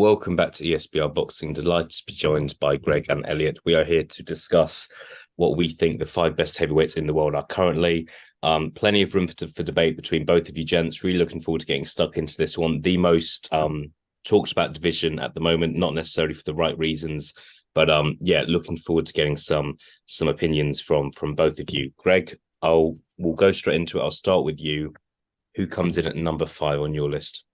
welcome back to ESBR Boxing. Delighted to be joined by Greg and Elliot. We are here to discuss what we think the five best heavyweights in the world are currently. Plenty of room for debate between both of you gents. Really looking forward to getting stuck into this one. The most talked about division at the moment, not necessarily for the right reasons, but looking forward to getting some opinions from both of you. Greg, we'll go straight into it. I'll start with you. Who comes in at number 5 on your list?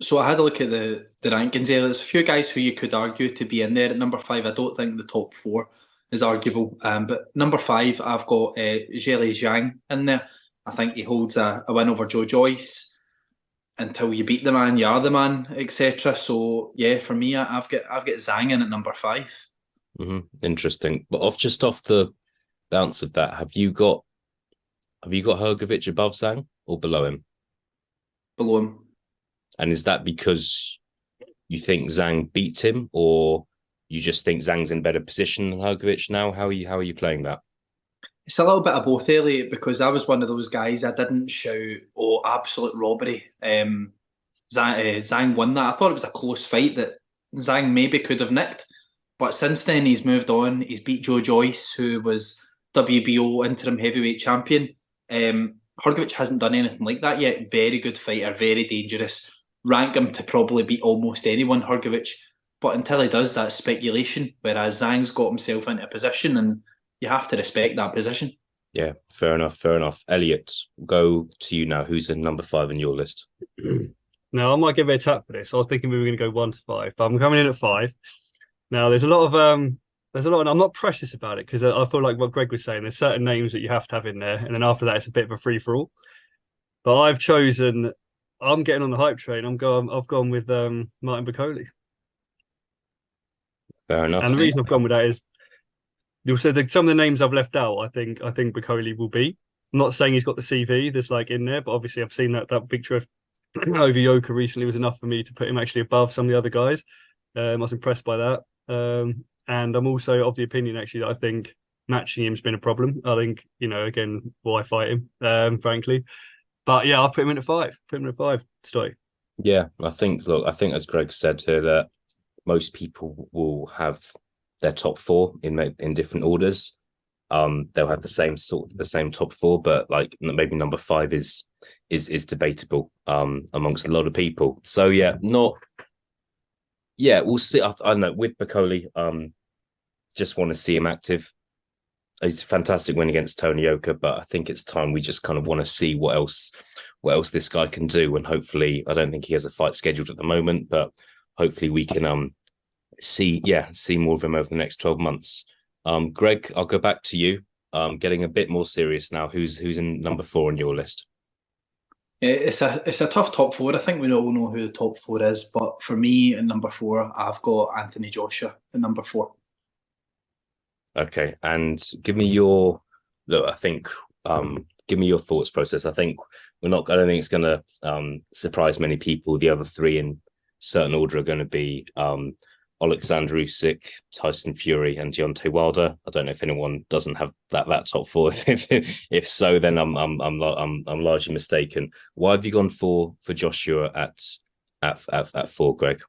So I had a look at the rankings there. There's a few guys who you could argue to be in there at number 5. I don't think the top 4 is arguable. But number 5, I've got Zhilei Zhang in there. I think he holds a win over Joe Joyce. Until you beat the man, you are the man, etc. So yeah, for me, I've got Zhang in at number 5. Interesting. But off the bounce of that, have you got Hrgović above Zhang or below him? Below him. And is that because you think Zhang beats him, or you just think Zhang's in better position than Hrgović now? How are you playing that? It's a little bit of both, Elliot, because I was one of those guys. I didn't shout, "Oh, absolute robbery!" Zhang won that. I thought it was a close fight that Zhang maybe could have nicked, but since then he's moved on. He's beat Joe Joyce, who was WBO interim heavyweight champion. Hrgović hasn't done anything like that yet. Very good fighter, very dangerous. Rank him to probably beat almost anyone, Hrgović. But until he does, that's speculation. Whereas Zhang's got himself into a position, and you have to respect that position. Yeah, fair enough. Elliot, go to you now. Who's in number 5 on your list? Now, I might give it a tap for this. I was thinking we were going to go 1 to 5, but I'm coming in at 5. Now, there's a lot, and I'm not precious about it because I feel like what Greg was saying, there's certain names that you have to have in there, and then after that, it's a bit of a free for all. But I'm getting on the hype train. I've gone with Martin Bakole. Fair enough. And the reason I've gone with that is, you'll say that some of the names I've left out, I think Bakole will beat. I'm not saying he's got the CV that's like in there, but obviously I've seen that victory over Yoka recently was enough for me to put him actually above some of the other guys. I was impressed by that. And I'm also of the opinion actually that I think matching him's been a problem. I think, again, why fight him, frankly. But yeah, I'll put him in at 5. Put him in at 5 today. Yeah, I think as Greg said here, that most people will have their top 4 in different orders. They'll have the same top 4, but like maybe number 5 is debatable amongst a lot of people. So we'll see. I don't know, with Bakole, just want to see him active. He's a fantastic win against Tony Yoka, but I think it's time we just kind of want to see what else this guy can do. And hopefully, I don't think he has a fight scheduled at the moment, but hopefully we can see more of him over the next 12 months. Greg, I'll go back to you. Getting a bit more serious now. Who's in number 4 on your list? It's a tough top 4. I think we all know who the top 4 is, but for me, in number 4, I've got Anthony Joshua at number 4. Okay, and give me your look. I think give me your thoughts process. I think I don't think it's going to surprise many people. The other 3 in certain order are going to be Alexander Usyk, Tyson Fury, and Deontay Wilder. I don't know if anyone doesn't have that top 4. If so, then I'm largely mistaken. Why have you gone for Joshua at 4, Greg?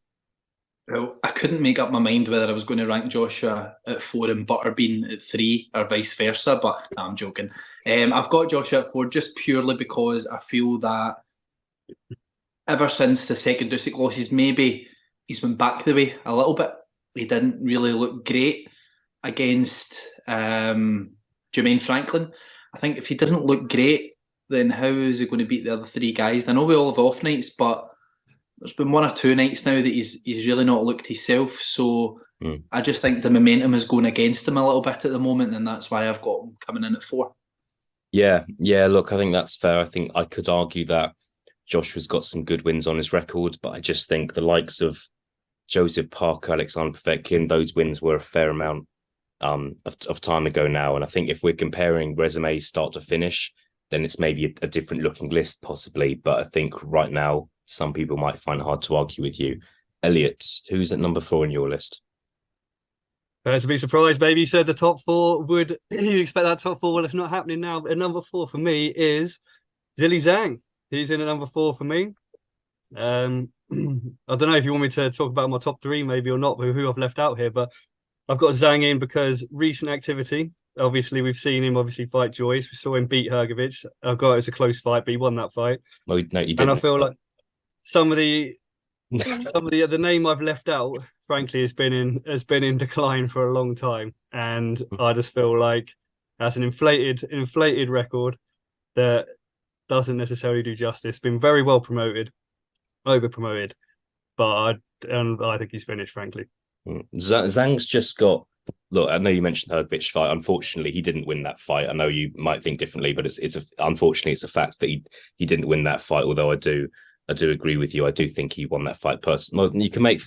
Well, I couldn't make up my mind whether I was going to rank Joshua at 4 and Butterbean at 3 or vice versa, but no, I'm joking. I've got Joshua at 4 just purely because I feel that ever since the second Usyk losses, maybe he's been back the way a little bit. He didn't really look great against Jermaine Franklin. I think if he doesn't look great, then how is he going to beat the other 3 guys? I know we all have off nights, but there's been 1 or 2 nights now that he's really not looked himself. So I just think the momentum is going against him a little bit at the moment, and that's why I've got him coming in at 4. Yeah. Look, I think that's fair. I think I could argue that Joshua's got some good wins on his record, but I just think the likes of Joseph Parker, Alexander Povetkin, those wins were a fair amount of time ago now. And I think if we're comparing resumes start to finish, then it's maybe a different looking list possibly. But I think right now, some people might find it hard to argue with you. Elliot, who's at number 4 on your list? To be surprised, baby. You said the top 4 would. You expect that top 4? Well, it's not happening now. But number 4 for me is Zhilei Zhang. He's in at number 4 for me. I don't know if you want me to talk about my top three, maybe or not, but who I've left out here. But I've got Zhang in because recent activity. Obviously, we've seen him fight Joyce. We saw him beat Hrgovic. I've got it was a close fight, but he won that fight. Well, no, you And I didn't. feel like some of the the name I've left out, frankly, has been in decline for a long time, and I just feel like that's an inflated record that doesn't necessarily do justice. Been very well promoted, over promoted, but I think he's finished, frankly. Zhang's just got. Look, I know you mentioned Hrgovic fight. Unfortunately, he didn't win that fight. I know you might think differently, but unfortunately it's a fact that he didn't win that fight. Although I do agree with you. I do think he won that fight. Personally, you can make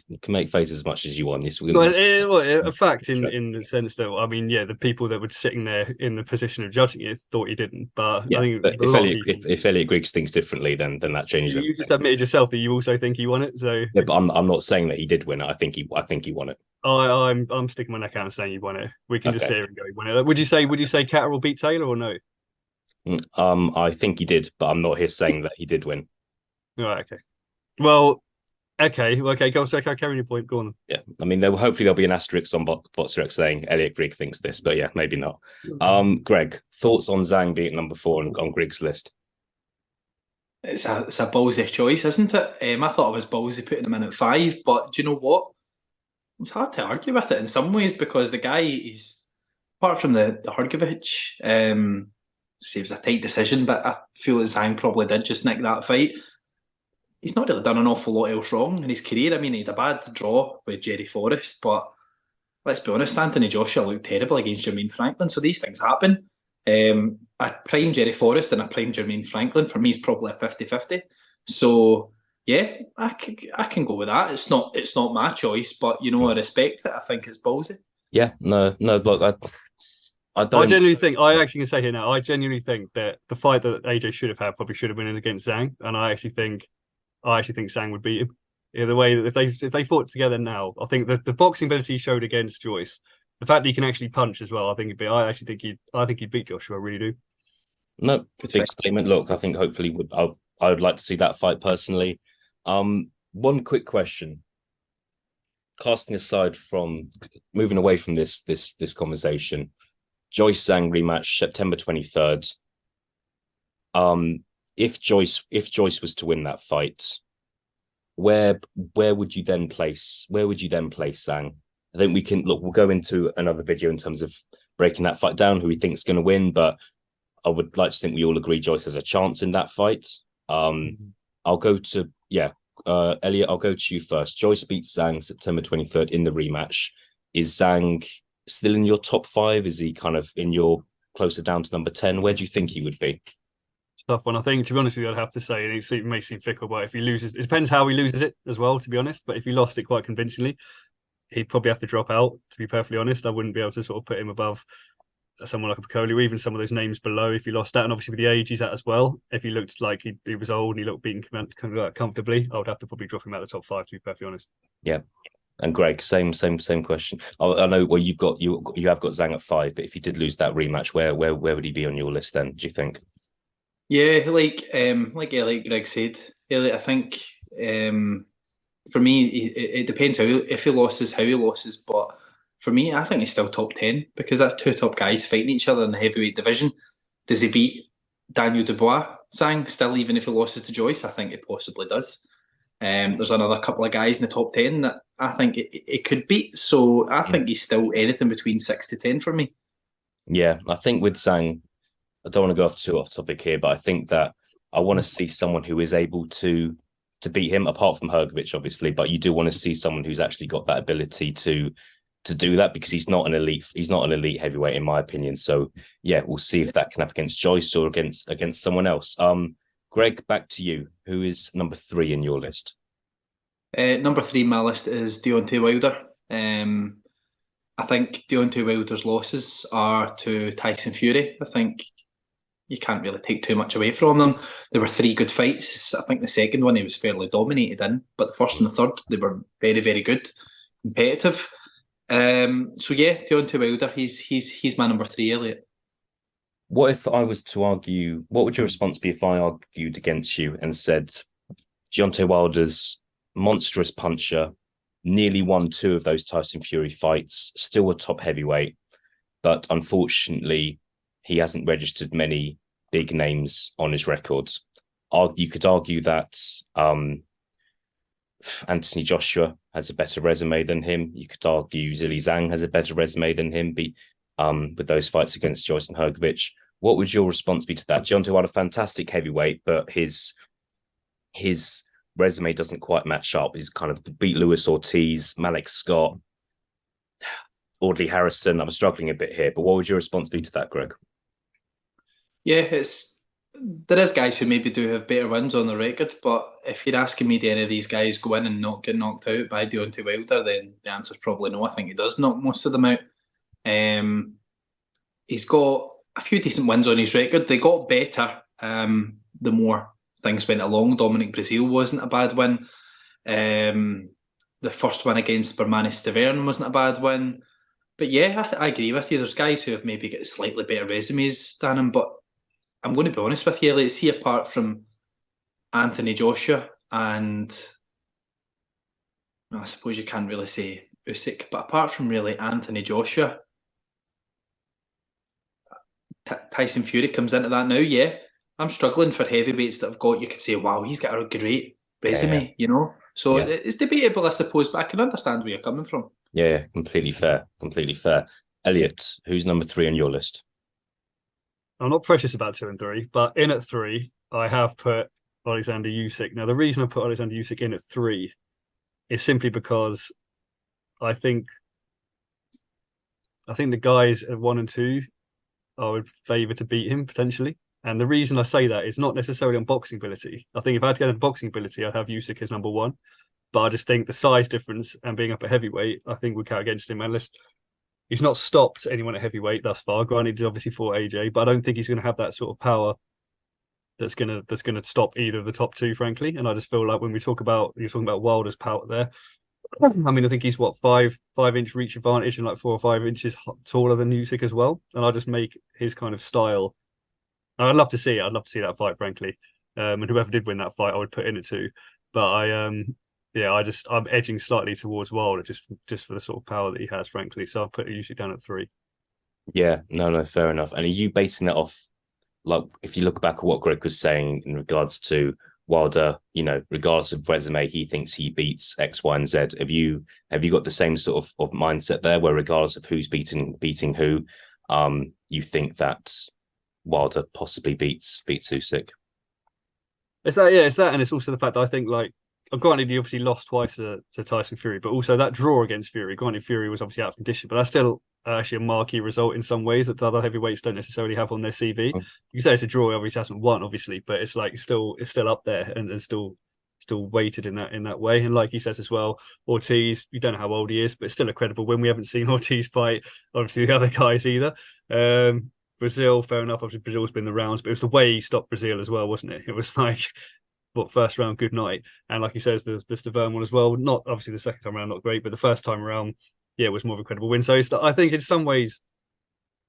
faces as much as you want. Yes, a fact in the sense that the people that were sitting there in the position of judging it thought he didn't. But yeah, I think but if Elliot Griggs thinks differently, then that changes. You just admitted yourself that you also think he won it. So yeah, but I'm not saying that he did win it. I think he won it. I'm sticking my neck out and saying he won it. We can just say he won it. Would you say Catterall beat Taylor or no? I think he did, but I'm not here saying that he did win. Right. Okay. Well. Okay. Go. So carry your point. Go on. Yeah. I mean, hopefully there'll be an asterisk on BoxRec saying Elliot Grigg thinks this, but yeah, maybe not. Greg, thoughts on Zhang being number 4 on Grigg's list? It's a ballsy choice, isn't it? I thought it was ballsy putting him in at 5, but do you know what? It's hard to argue with it in some ways because the guy is, apart from the Hrgovic, it was a tight decision, but I feel that Zhang probably did just nick that fight. He's not really done an awful lot else wrong in his career. I mean, he had a bad draw with Jerry Forrest, but let's be honest, Anthony Joshua looked terrible against Jermaine Franklin, so these things happen. I prime Jerry Forrest and I prime Jermaine Franklin. For me, it's probably a 50-50. So, yeah, I can go with that. It's not my choice, but, I respect it. I think it's ballsy. Yeah, no, look, I genuinely think, I actually can say here now, I genuinely think that the fight that AJ should have had probably should have been in against Zhang, and I actually think Zhang would beat him. Yeah, the way that if they fought together now, I think the boxing ability he showed against Joyce, the fact that he can actually punch as well, I think he'd beat Joshua. I really do. No, big statement. Look, I think hopefully I would like to see that fight personally. One quick question. Casting aside from moving away from this conversation, Joyce Zhang rematch September 23rd. If Joyce was to win that fight, where would you then place Zhang? I think we can we'll go into another video in terms of breaking that fight down, who we think is going to win, but I would like to think we all agree Joyce has a chance in that fight. I'll go to Elliot, I'll go to you first. Joyce beats Zhang September 23rd in the rematch. Is Zhang still in your top 5? Is he kind of in your closer down to number 10? Where do you think he would be? It's a tough one. I think, to be honest with you, I'd have to say, and it may seem fickle, but if he loses, it depends how he loses it as well, to be honest. But if he lost it quite convincingly, he'd probably have to drop out, to be perfectly honest. I wouldn't be able to sort of put him above someone like a Piccoli or even some of those names below if he lost that. And obviously with the age he's at as well, if he looked like he was old and he looked beaten comfortably, I would have to probably drop him out of the top 5, to be perfectly honest. Yeah. And Greg, same question. I know. Well, you have got Zhang at 5, but if he did lose that rematch, where would he be on your list then? Do you think? Yeah, like Elliot Grigg said, Elliot, I think for me it depends if he loses, how he loses. But for me, I think he's still top 10 because that's 2 top guys fighting each other in the heavyweight division. Does he beat Daniel Dubois, Zhang, still, even if he loses to Joyce? I think he possibly does. There's another couple of guys in the top 10 that I think it could beat. So I think he's still anything between 6 to 10 for me. Yeah, I think with Zhang, I don't want to go too off topic here, but I think that I want to see someone who is able to beat him, apart from Hrgovic, obviously. But you do want to see someone who's actually got that ability to do that, because he's not an elite heavyweight, in my opinion. So yeah, we'll see if that can happen against Joyce or against someone else. Greg, back to you. Who is number 3 in your list? Number 3 in my list is Deontay Wilder. I think Deontay Wilder's losses are to Tyson Fury. I think you can't really take too much away from them. There were 3 good fights. I think the second one he was fairly dominated in, but the first and the third, they were very, very good, competitive. So yeah, Deontay Wilder, he's my number 3, Elliot. What if I was to argue? What would your response be if I argued against you and said Deontay Wilder's monstrous puncher, nearly won 2 of those Tyson Fury fights, still a top heavyweight, but unfortunately, he hasn't registered many big names on his records. You could argue that Anthony Joshua has a better resume than him. You could argue Zhilei Zhang has a better resume than him, with those fights against Joyce and Hrgovic. What would your response be to that? Deontay Wilder, fantastic heavyweight, but his resume doesn't quite match up. He's kind of beat Luis Ortiz, Malik Scott, Audley Harrison. I'm struggling a bit here, but what would your response be to that, Greg? Yeah, there is guys who maybe do have better wins on the record, but if you're asking me, do any of these guys go in and not get knocked out by Deontay Wilder, then the answer is probably no. I think he does knock most of them out. He's got a few decent wins on his record. They got better the more things went along. Dominic Breazeale wasn't a bad win. The first win against Bermane Stiverne wasn't a bad win. But yeah, I agree with you. There's guys who have maybe got slightly better resumes than him, but I'm going to be honest with you. Let's see, apart from Anthony Joshua and I suppose you can't really say Usyk, but apart from really Anthony Joshua, Tyson Fury comes into that now. Yeah, I'm struggling for heavyweights that have got, you could say, wow, he's got a great resume, you know? So it's debatable, I suppose, but I can understand where you're coming from. Yeah, completely fair. Completely fair. Elliot, who's number 3 on your list? I'm not precious about 2 and 3, but in at 3, I have put Alexander Usyk. Now, the reason I put Alexander Usyk in at 3 is simply because I think the guys at 1 and 2 I would favour to beat him potentially. And the reason I say that is not necessarily on boxing ability. I think if I had to get into boxing ability, I'd have Usyk as number 1. But I just think the size difference and being up at heavyweight, I think would count against him. Unless he's not stopped anyone at heavyweight thus far. Granted, he's obviously fought AJ, but I don't think he's going to have that sort of power that's going to stop either of the top 2, frankly. And I just feel like when you're talking about Wilder's power there, I mean, I think he's 5-inch reach advantage and like 4 or 5 inches taller than Usyk as well. And I just make his kind of style. I'd love to see it. I'd love to see that fight, frankly. And whoever did win that fight, I would put in it too. But I'm edging slightly towards Wilder just for the sort of power that he has, frankly. So I'll put Usyk down at 3. Yeah, no, fair enough. And are you basing that off, like, if you look back at what Greg was saying in regards to Wilder, you know, regardless of resume, he thinks he beats X, Y, and Z. Have you got the same sort of mindset there, where regardless of who's beating who, you think that Wilder possibly beats Usyk? It's that, and it's also the fact that I think, like, granted, he obviously lost twice to Tyson Fury, but also that draw against Fury. Granted, Fury was obviously out of condition, but that's still actually a marquee result in some ways that the other heavyweights don't necessarily have on their CV. You say it's a draw, he obviously hasn't won, obviously, but it's like it's still up there and still weighted in that way. And like he says as well, Ortiz, you don't know how old he is, but it's still a credible win. We haven't seen Ortiz fight, obviously, the other guys either. Breazeale, fair enough. Obviously, Breazeale's been the rounds, but it was the way he stopped Breazeale as well, wasn't it? It was like, first round, good night. And like he says, the Stiverne one as well. Not obviously the second time around, not great, but the first time around, yeah, it was more of a credible win. So I think in some ways,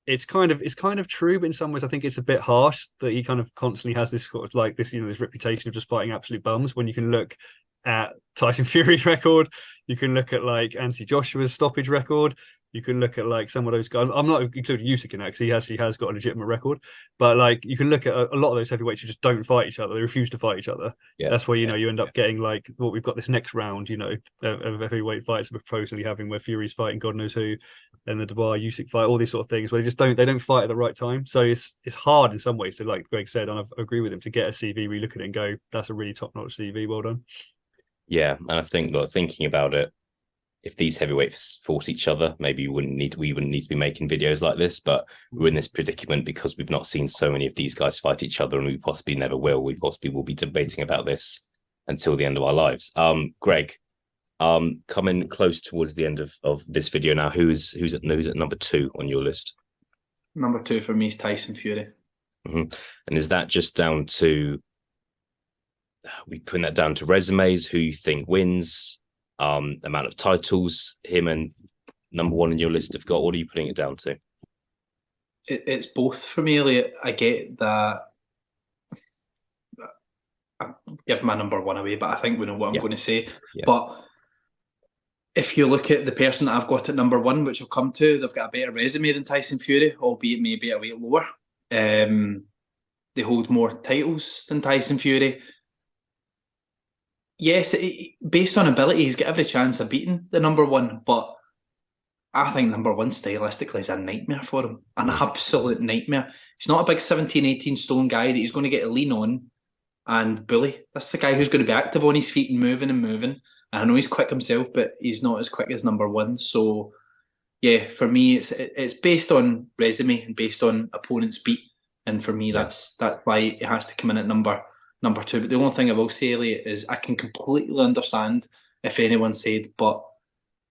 it's kind of true, but in some ways, I think it's a bit harsh that he kind of constantly has this sort of like this, this reputation of just fighting absolute bums. When you can look at Tyson Fury's record, you can look at like Anthony Joshua's stoppage record, you can look at like some of those guys. I'm not including Usyk in that because he has got a legitimate record, but like you can look at a lot of those heavyweights who just don't fight each other. They refuse to fight each other. Yeah, that's why you end up getting like what we've got this next round, of heavyweight fights we're supposedly having where Fury's fighting God knows who, and the Dubois Usyk fight, all these sort of things where they don't fight at the right time. So it's hard in some ways to, like Greg said, and I agree with him, to get a CV, we look at it and go, that's a really top notch CV, well done. Yeah, and I think, look, thinking about it, if these heavyweights fought each other, maybe we wouldn't need to be making videos like this, but we're in this predicament because we've not seen so many of these guys fight each other, and we possibly never will. We possibly will be debating about this until the end of our lives. Greg, coming close towards the end of this video now, who's at number 2 on your list? Number 2 for me is Tyson Fury. Mm-hmm. And is that just down to, we putting that down to resumes, who you think wins, amount of titles him and number 1 on your list have got? What are you putting it down to? It's both for me, Elliot. I get that give my number one away, but I think we know what I'm going to say. Yeah. But if you look at the person that I've got at number one, which I'll come to, they've got a better resume than Tyson Fury, albeit maybe a weight lower. They hold more titles than Tyson Fury. Yes, based on ability, he's got every chance of beating the number one, but I think number one stylistically is a nightmare for him. An absolute nightmare. He's not a big 17, 18 stone guy that he's going to get a lean on and bully. That's the guy who's going to be active on his feet and moving and moving. And I know he's quick himself, but he's not as quick as number one. So, yeah, for me, it's based on resume and based on opponent's beat. And for me, that's why it has to come in at number two. But the only thing I will say, Elliot, is I can completely understand if anyone said, but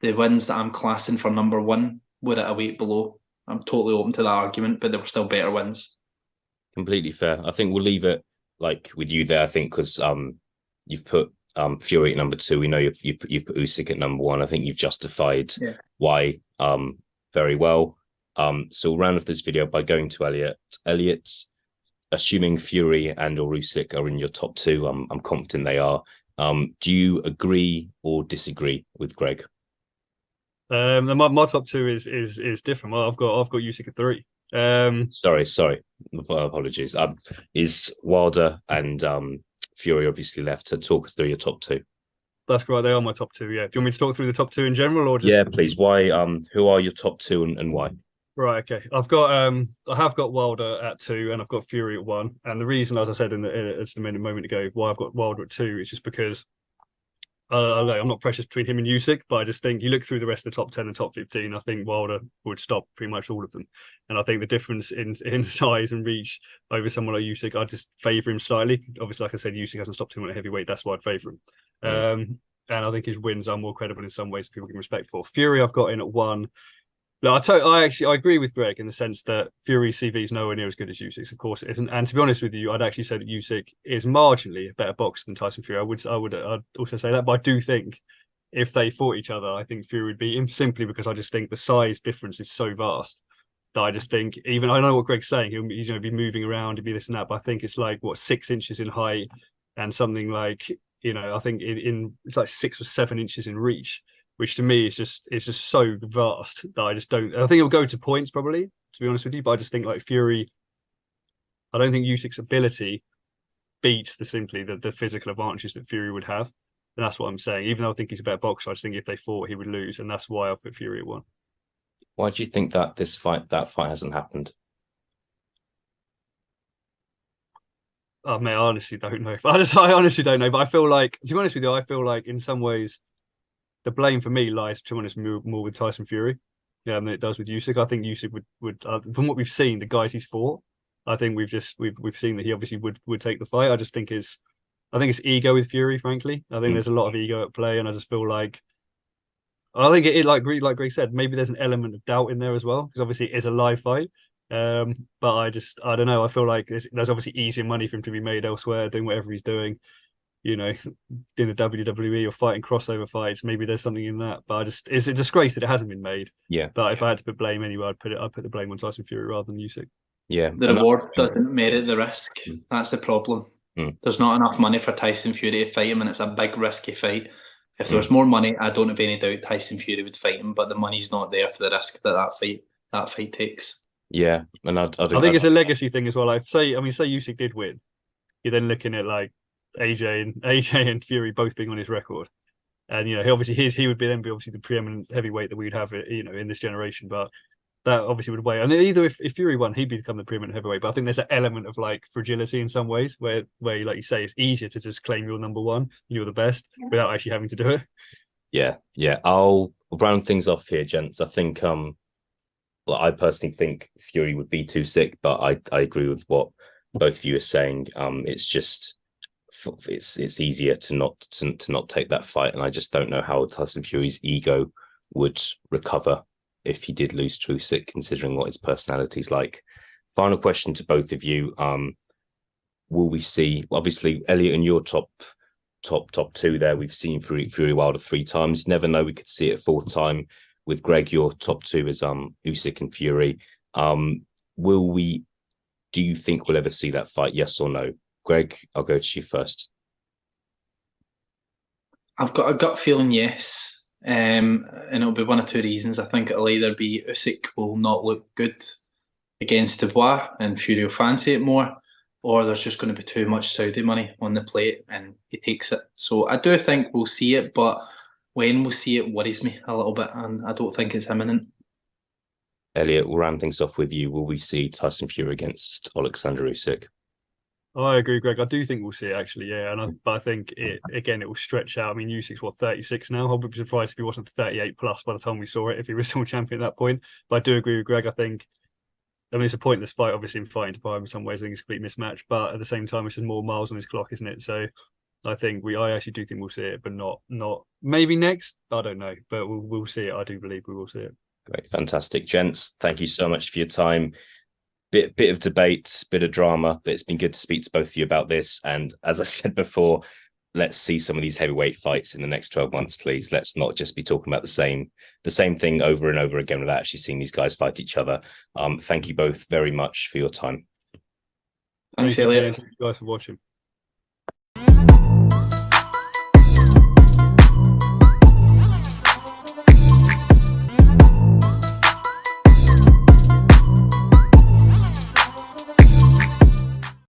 the wins that I'm classing for number one were at a weight below. I'm totally open to that argument, but there were still better wins. Completely fair. I think we'll leave it like with you there. I think because you've put Fury at number two. We know you've put Usyk at number one. I think you've justified why very well. So we'll round off this video by going to Elliot. Elliot, assuming Fury and or Usyk are in your top two, I'm confident they are. Do you agree or disagree with Greg? My top two is different. Well, I've got Usyk at three. Sorry. Apologies. Is Wilder and Fury obviously left to talk us through your top two? That's right. They are my top two. Yeah. Do you want me to talk through the top two in general, or just? Yeah, please. Why? Who are your top two and why? Right. Okay. I have got Wilder at two, and I've got Fury at one. And the reason, as I said a moment ago, why I've got Wilder at two is just because I'm not precious between him and Usyk, but I just think you look through the rest of the top 10 and top 15, I think Wilder would stop pretty much all of them. And I think the difference in size and reach over someone like Usyk, I just favour him slightly. Obviously, like I said, Usyk hasn't stopped him at heavyweight. That's why I'd favour him. And I think his wins are more credible in some ways people give him respect for. Fury, I've got in at one. No, I agree with Greg in the sense that Fury's CV is nowhere near as good as Usyk's. Of course it isn't. And to be honest with you, I'd actually say that Usyk is marginally a better boxer than Tyson Fury. I'd also say that, but I do think if they fought each other, I think Fury would beat him simply because I just think the size difference is so vast that I just think I know what Greg's saying. He's going to be moving around, he'd be this and that, but I think it's like 6 inches in height and something like I think it's like 6 or 7 inches in reach, which to me is just so vast that I just don't. I think it'll go to points probably, to be honest with you. But I just think like Fury, I don't think Usyk's ability beats the physical advantages that Fury would have, and that's what I'm saying. Even though I think he's a better boxer, I just think if they fought, he would lose, and that's why I put Fury at one. Why do you think that that fight hasn't happened? Oh man, I honestly don't know. I honestly don't know. But I feel like, to be honest with you, I feel like in some ways, the blame for me lies, to be honest, more with Tyson Fury, than it does with Usyk. I think Usyk would from what we've seen, the guys he's fought, I think we've seen that he obviously would take the fight. I just think it's ego with Fury, frankly. I think there's a lot of ego at play, and I just feel like I think it like Greg said, maybe there's an element of doubt in there as well because obviously it is a live fight. But I don't know. I feel like there's obviously easier money for him to be made elsewhere, doing whatever he's doing. In the WWE or fighting crossover fights, maybe there's something in that. But it's a disgrace that it hasn't been made. Yeah. But if I had to put blame anywhere, I'd put the blame on Tyson Fury rather than Usyk. Yeah. The reward doesn't merit the risk. That's the problem. There's not enough money for Tyson Fury to fight him, and it's a big risky fight. If there was more money, I don't have any doubt Tyson Fury would fight him, but the money's not there for the risk that fight takes. Yeah, and I think it's a legacy thing as well. Say Usyk did win, you're then looking at like AJ and Fury both being on his record, and he obviously he would be obviously the preeminent heavyweight that we'd have in this generation. But that obviously would weigh. And either if Fury won, he'd become the preeminent heavyweight. But I think there's an element of like fragility in some ways where like you say, it's easier to just claim you're number one, you're the best, without actually having to do it. Yeah. I'll round things off here, gents. I think I personally think Fury would be Usyk, but I agree with what both of you are saying. It's just it's easier to not take that fight, and I just don't know how Tyson Fury's ego would recover if he did lose to Usyk, considering what his personality's like. Final question to both of you: will we see? Obviously, Elliot, in your top two there, we've seen Fury Wilder 3 times. Never know, we could see it a 4th time. With Greg, your top 2 is Usyk and Fury. Do you think we'll ever see that fight? Yes or no? Greg, I'll go to you first. I've got a gut feeling yes. And it'll be one of two reasons. I think it'll either be Usyk will not look good against Dubois and Fury will fancy it more, or there's just going to be too much Saudi money on the plate and he takes it. So I do think we'll see it, but when we'll see it worries me a little bit, and I don't think it's imminent. Elliot, we'll round things off with you. Will we see Tyson Fury against Alexander Usyk? I agree, Greg. I do think we'll see it actually, yeah. But I think it will stretch out. I mean, Usyk's 36 now. I would be surprised if he wasn't 38 plus by the time we saw it, if he was still champion at that point. But I do agree with Greg. I mean, it's a pointless fight, obviously, in fighting Dubois in some ways. I think it's a complete mismatch. But at the same time, it's more miles on his clock, isn't it? So I actually do think we'll see it, but not maybe next. I don't know, but we'll see it. I do believe we will see it. Great, fantastic, gents. Thank you so much for your time. Bit of debate, bit of drama, but it's been good to speak to both of you about this. And as I said before, let's see some of these heavyweight fights in the next 12 months, please. Let's not just be talking about the same thing over and over again without actually seeing these guys fight each other. Thank you both very much for your time. Thanks, Elliot. Thank you guys for watching.